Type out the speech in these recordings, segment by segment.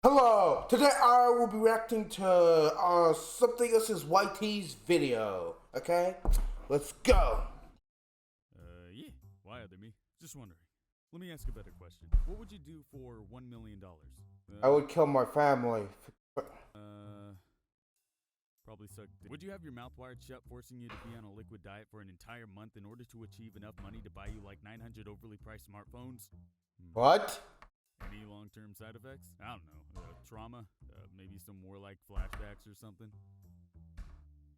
Hello! Today I will be reacting to something else is YT's video. Okay? Let's go! Yeah. Why other me? Just wondering. Let me ask a better question. What would you do for $1 million? I would kill my family. Probably suck. Would you have your mouth wired shut, forcing you to be on a liquid diet for an entire month in order to achieve enough money to buy you like 900 overly priced smartphones? What? Any long-term side effects? I don't know. Trauma? Maybe some warlike flashbacks or something?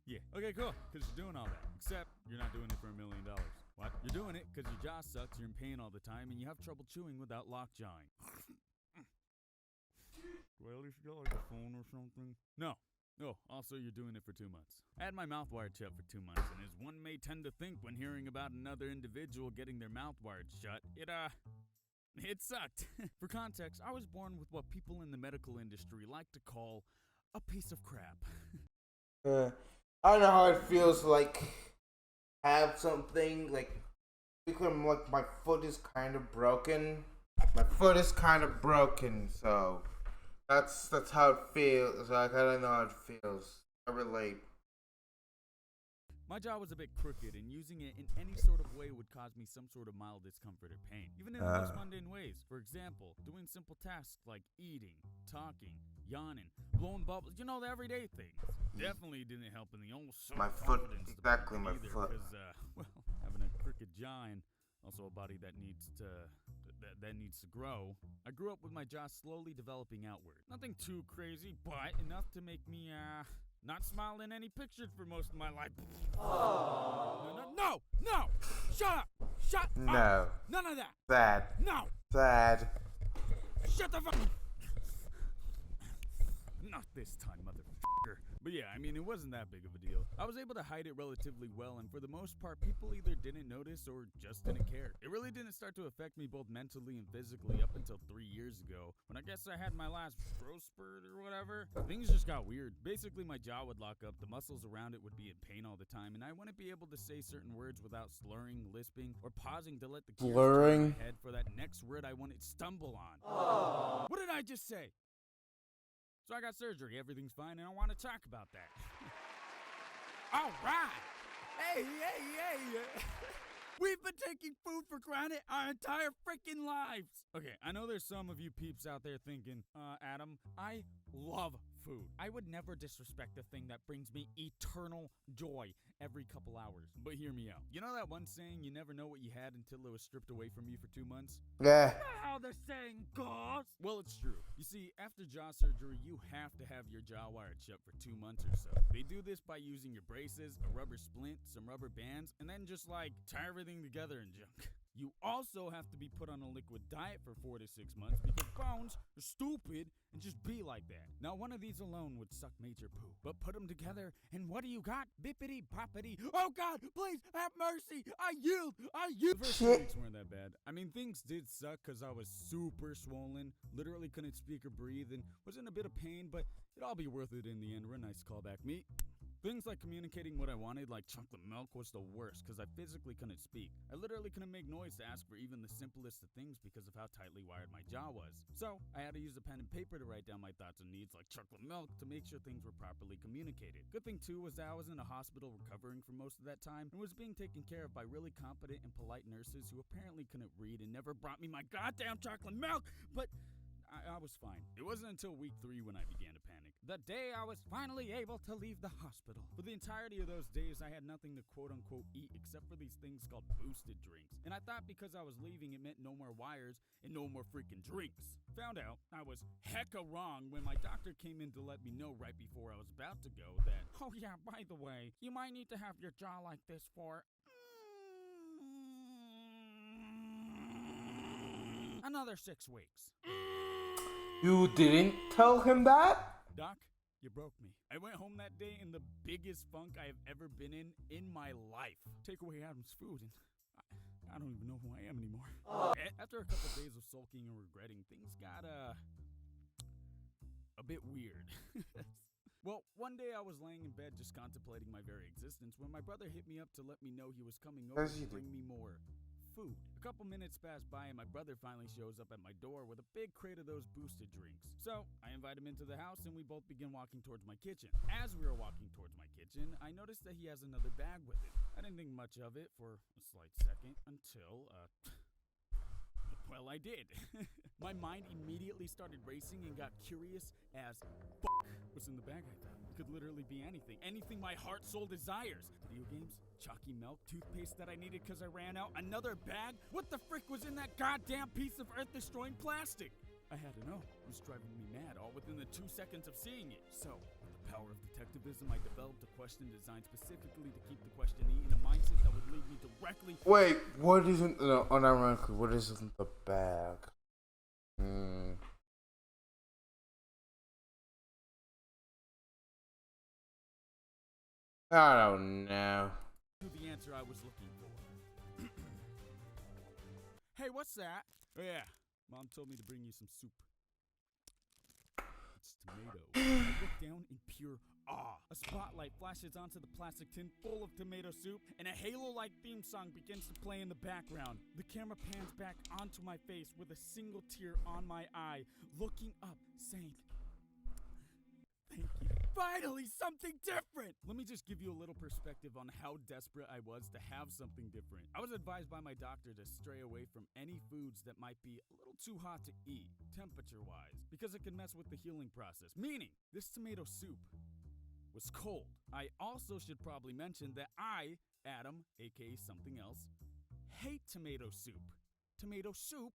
Yeah. Okay, cool. Because you're doing all that. Except you're not doing it for $1 million. What? You're doing it because your jaw sucks, you're in pain all the time, and you have trouble chewing without lockjawing. Do I at least get like a phone or something? No. Oh, also you're doing it for 2 months. I had my mouth wired shut for 2 months, and as one may tend to think when hearing about another individual getting their mouth wired shut, it sucked. For context, I was born with what people in the medical industry like to call a piece of crap. I don't know how it feels like have something like because my foot is kind of broken. My foot is kind of broken, so that's how it feels. Like I don't know how it feels. I relate. My jaw was a bit crooked, and using it in any sort of way would cause me some sort of mild discomfort or pain, even in the most mundane ways. For example, doing simple tasks like eating, talking, yawning, blowing bubbles, the everyday things. Definitely didn't help in the old My foot, exactly my foot. Because, having a crooked jaw and also a body that needs to grow, I grew up with my jaw slowly developing outward. Nothing too crazy, but enough to make me, not smile in any pictures for most of my life. No! Shut up! Shut No. up! None of that! Sad. No! Sad. Shut the fuck. Not this time, motherfucker. But yeah, I mean, it wasn't that big of a deal. I was able to hide it relatively well, and for the most part, people either didn't notice or just didn't care. It really didn't start to affect me both mentally and physically up until 3 years ago, when I guess I had my last growth spurt or whatever. Things just got weird. Basically, my jaw would lock up, the muscles around it would be in pain all the time, and I wouldn't be able to say certain words without slurring, lisping, or pausing to let the gears turn in my head for that next word I wouldn't stumble on. What did I just say? So I got surgery, everything's fine, and I want to talk about that. All right. Hey. We've been taking food for granted our entire freaking lives. Okay, I know there's some of you peeps out there thinking, Adam, I love food. I would never disrespect the thing that brings me eternal joy every couple hours. But hear me out. You know that one saying, you never know what you had until it was stripped away from you for 2 months? Yeah. How the saying goes? Well, it's true. You see, after jaw surgery, you have to have your jaw wired shut for 2 months or so. They do this by using your braces, a rubber splint, some rubber bands, and then just tie everything together and junk. You also have to be put on a liquid diet for 4 to 6 months because bones are stupid and just be like that. Now, one of these alone would suck major poo, but put them together, and what do you got? Bippity boppity. Oh God, please have mercy. I yield. The first 2 weeks weren't that bad. I mean, things did suck because I was super swollen, literally couldn't speak or breathe, and was in a bit of pain, but it'd all be worth it in the end. We're a nice callback, me. Things like communicating what I wanted, like chocolate milk, was the worst because I physically couldn't speak. I literally couldn't make noise to ask for even the simplest of things because of how tightly wired my jaw was. So I had to use a pen and paper to write down my thoughts and needs like chocolate milk to make sure things were properly communicated. Good thing too was that I was in a hospital recovering for most of that time and was being taken care of by really competent and polite nurses who apparently couldn't read and never brought me my goddamn chocolate milk, but I was fine. It wasn't until week 3 when I began to panic. The day I was finally able to leave the hospital. For the entirety of those days, I had nothing to quote-unquote eat except for these things called boosted drinks. And I thought because I was leaving, it meant no more wires and no more freaking drinks. Found out I was hecka wrong when my doctor came in to let me know right before I was about to go that, oh yeah, by the way, you might need to have your jaw like this for another 6 weeks. You didn't tell him that? Doc, you broke me. I went home that day in the biggest funk I have ever been in my life. Take away Adam's food and I don't even know who I am anymore. After a couple days of sulking and regretting, things got a bit weird. Well, one day I was laying in bed just contemplating my very existence when my brother hit me up to let me know he was coming over to bring me more food. A couple minutes pass by and my brother finally shows up at my door with a big crate of those boosted drinks. So I invite him into the house and we both begin walking towards my kitchen. As we were walking towards my kitchen, I noticed that he has another bag with him. I didn't think much of it for a slight second until, well, I did. My mind immediately started racing and got curious as what's in the bag. I thought it could literally be anything. Anything my heart, soul desires. Video games, chalky milk, toothpaste that I needed because I ran out, another bag? What the frick was in that goddamn piece of earth-destroying plastic? I had to know. It was driving me mad, all within the 2 seconds of seeing it. So, with the power of detectivism, I developed a question designed specifically to keep the questionee in a mindset that would lead me directly... Wait, what isn't... No, unironically, what isn't the bag? I don't know. To the answer I was looking for. Hey, what's that? Oh yeah, Mom told me to bring you some soup. It's tomato. I look down in pure awe. A spotlight flashes onto the plastic tin full of tomato soup, and a Halo-like theme song begins to play in the background. The camera pans back onto my face with a single tear on my eye, looking up, saying, "Thank you. Finally, something different!" Let me just give you a little perspective on how desperate I was to have something different. I was advised by my doctor to stray away from any foods that might be a little too hot to eat, temperature-wise, because it could mess with the healing process. Meaning, this tomato soup was cold. I also should probably mention that I, Adam, aka Something Else, hate tomato soup. Tomato soup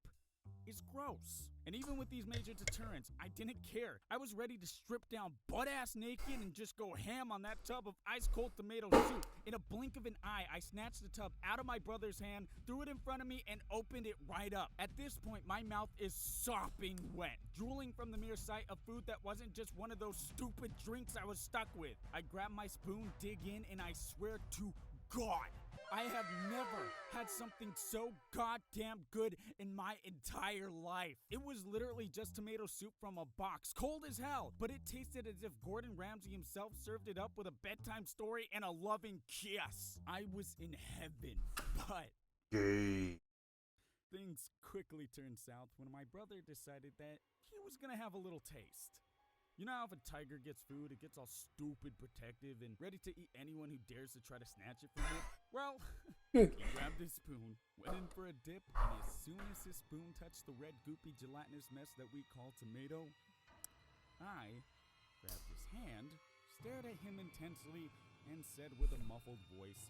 is gross. And even with these major deterrents, I didn't care. I was ready to strip down butt-ass naked and just go ham on that tub of ice-cold tomato soup. In a blink of an eye, I snatched the tub out of my brother's hand, threw it in front of me, and opened it right up. At this point, my mouth is sopping wet, drooling from the mere sight of food that wasn't just one of those stupid drinks I was stuck with. I grab my spoon, dig in, and I swear to God, I have never had something so goddamn good in my entire life. It was literally just tomato soup from a box, cold as hell, but it tasted as if Gordon Ramsay himself served it up with a bedtime story and a loving kiss. I was in heaven, but things quickly turned south when my brother decided that he was gonna have a little taste. You know how if a tiger gets food, it gets all stupid protective and ready to eat anyone who dares to try to snatch it from it? Well, he grabbed his spoon, went in for a dip, and as soon as his spoon touched the red goopy gelatinous mess that we call tomato, I grabbed his hand, stared at him intensely, and said with a muffled voice,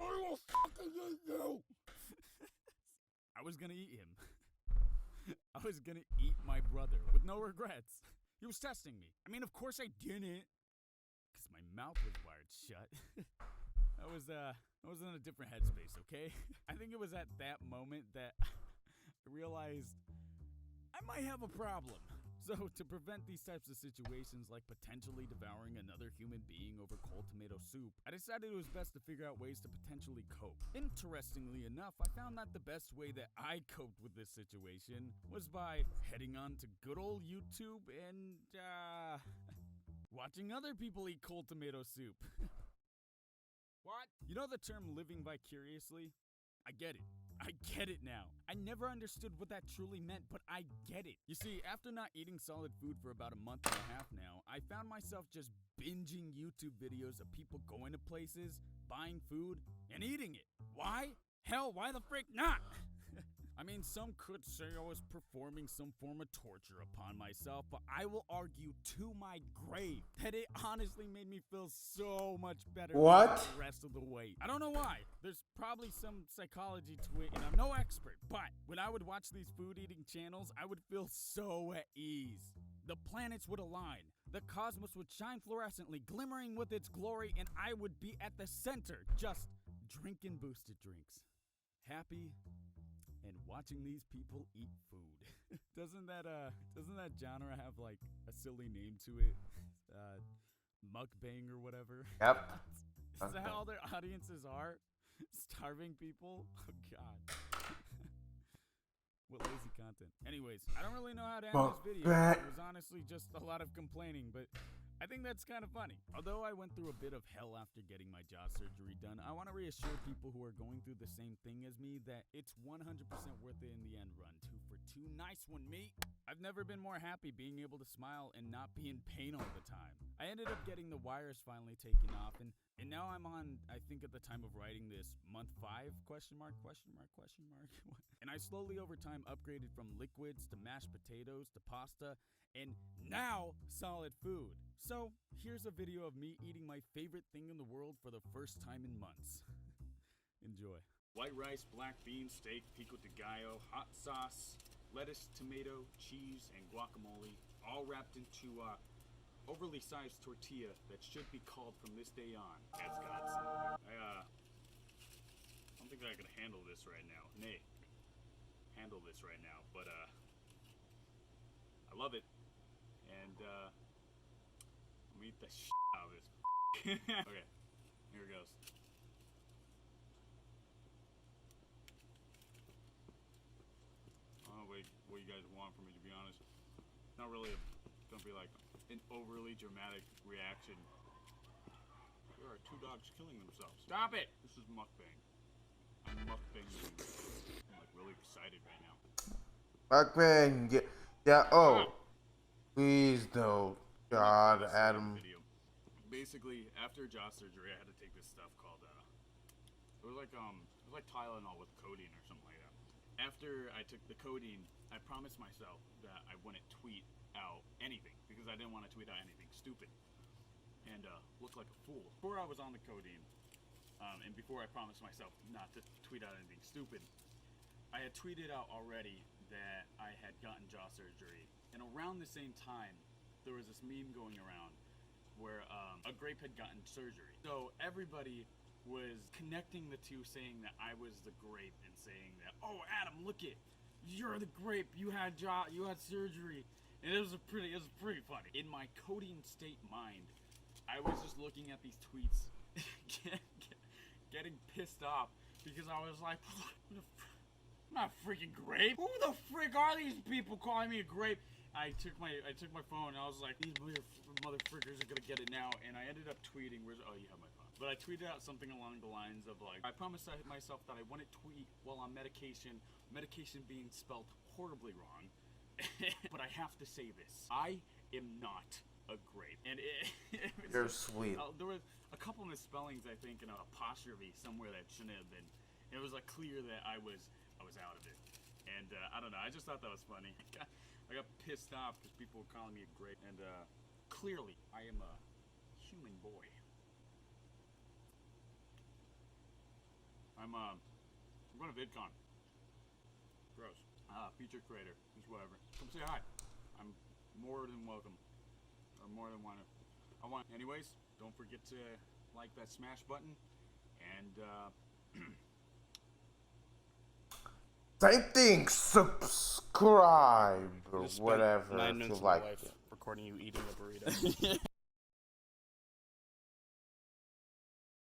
"I will fucking eat you!" I was gonna eat him. I was gonna eat my brother with no regrets. He was testing me. I mean, of course I didn't, because my mouth was wired shut. I was in a different headspace, okay? I think it was at that moment that I realized I might have a problem. So to prevent these types of situations, like potentially devouring another human being over cold tomato soup, I decided it was best to figure out ways to potentially cope. Interestingly enough, I found that the best way that I coped with this situation was by heading on to good old YouTube and, watching other people eat cold tomato soup. What? You know the term living vicariously? I get it. I get it now. I never understood what that truly meant, but I get it. You see, after not eating solid food for about a month and a half now, I found myself just binging YouTube videos of people going to places, buying food, and eating it. Why? Hell, why the frick not? I mean, some could say I was performing some form of torture upon myself, but I will argue to my grave that it honestly made me feel so much better What? the rest of the way. I don't know why. There's probably some psychology to it, and I'm no expert, but when I would watch these food eating channels, I would feel so at ease. The planets would align. The cosmos would shine fluorescently, glimmering with its glory, and I would be at the center, just drinking boosted drinks. Happy and watching these people eat food. Doesn't that genre have like a silly name to it? Mukbang or whatever? Yep. Is that how their audiences are? Starving people? Oh god. What lazy content. Anyways, I don't really know how to end this video. It was honestly just a lot of complaining, but I think that's kind of funny. Although I went through a bit of hell after getting my jaw surgery done, I want to reassure people who are going through the same thing as me that it's 100% worth it in the end run. 2 for 2. Nice one, mate. I've never been more happy being able to smile and not be in pain all the time. I ended up getting the wires finally taken off, and now I'm on, I think at the time of writing this, month 5, question mark. And I slowly over time upgraded from liquids to mashed potatoes to pasta, and now solid food. So here's a video of me eating my favorite thing in the world for the first time in months. Enjoy. White rice, black beans, steak, pico de gallo, hot sauce, lettuce, tomato, cheese, and guacamole, all wrapped into overly sized tortilla that should be called from this day on as Godson. I don't think that I can handle this right now. Nay, handle this right now, but I love it, and I'm gonna eat the shit out of this. Okay, here it goes. I don't know what you guys want from me, to be honest. Not really gonna be like an overly dramatic reaction. There are 2 dogs killing themselves. Stop it! This is mukbang. I'm mukbanging. I'm like really excited right now. Mukbang, yeah. Oh, please don't, God, Adam. Video. Basically, after jaw surgery, I had to take this stuff called it was like Tylenol with codeine or something like that. After I took the codeine, I promised myself that I wouldn't tweet out anything because I didn't want to tweet out anything stupid and look like a fool. Before I was on the codeine, and before I promised myself not to tweet out anything stupid, I had tweeted out already that I had gotten jaw surgery, and around the same time, there was this meme going around where a grape had gotten surgery. So everybody was connecting the two, saying that I was the grape and saying that, oh, Adam, look it, you're the grape, you had surgery. And it was pretty funny. In my codeine state mind, I was just looking at these tweets, getting pissed off because I was like, I'm not a freaking grape. Who the frick are these people calling me a grape? I took my phone and I was like, these motherfuckers are gonna get it now. And I ended up tweeting, oh, you have my phone. But I tweeted out something along the lines of like, I promised myself that I wouldn't tweet while on medication being spelled horribly wrong. But I have to say this, I am not a grape. And You're sweet. There was a couple misspellings, I think, in an apostrophe somewhere that shouldn't have been. It was like clear that I was out of it. And I don't know, I just thought that was funny. I got pissed off because people were calling me a grape. And clearly, I am a human boy. I'm going to VidCon. Gross. Feature creator, just whatever. Come say hi. I'm more than welcome. Or more than wanted. Anyways, don't forget to like that smash button. And same thing, subscribe or whatever if you like it. recording you eating a burrito.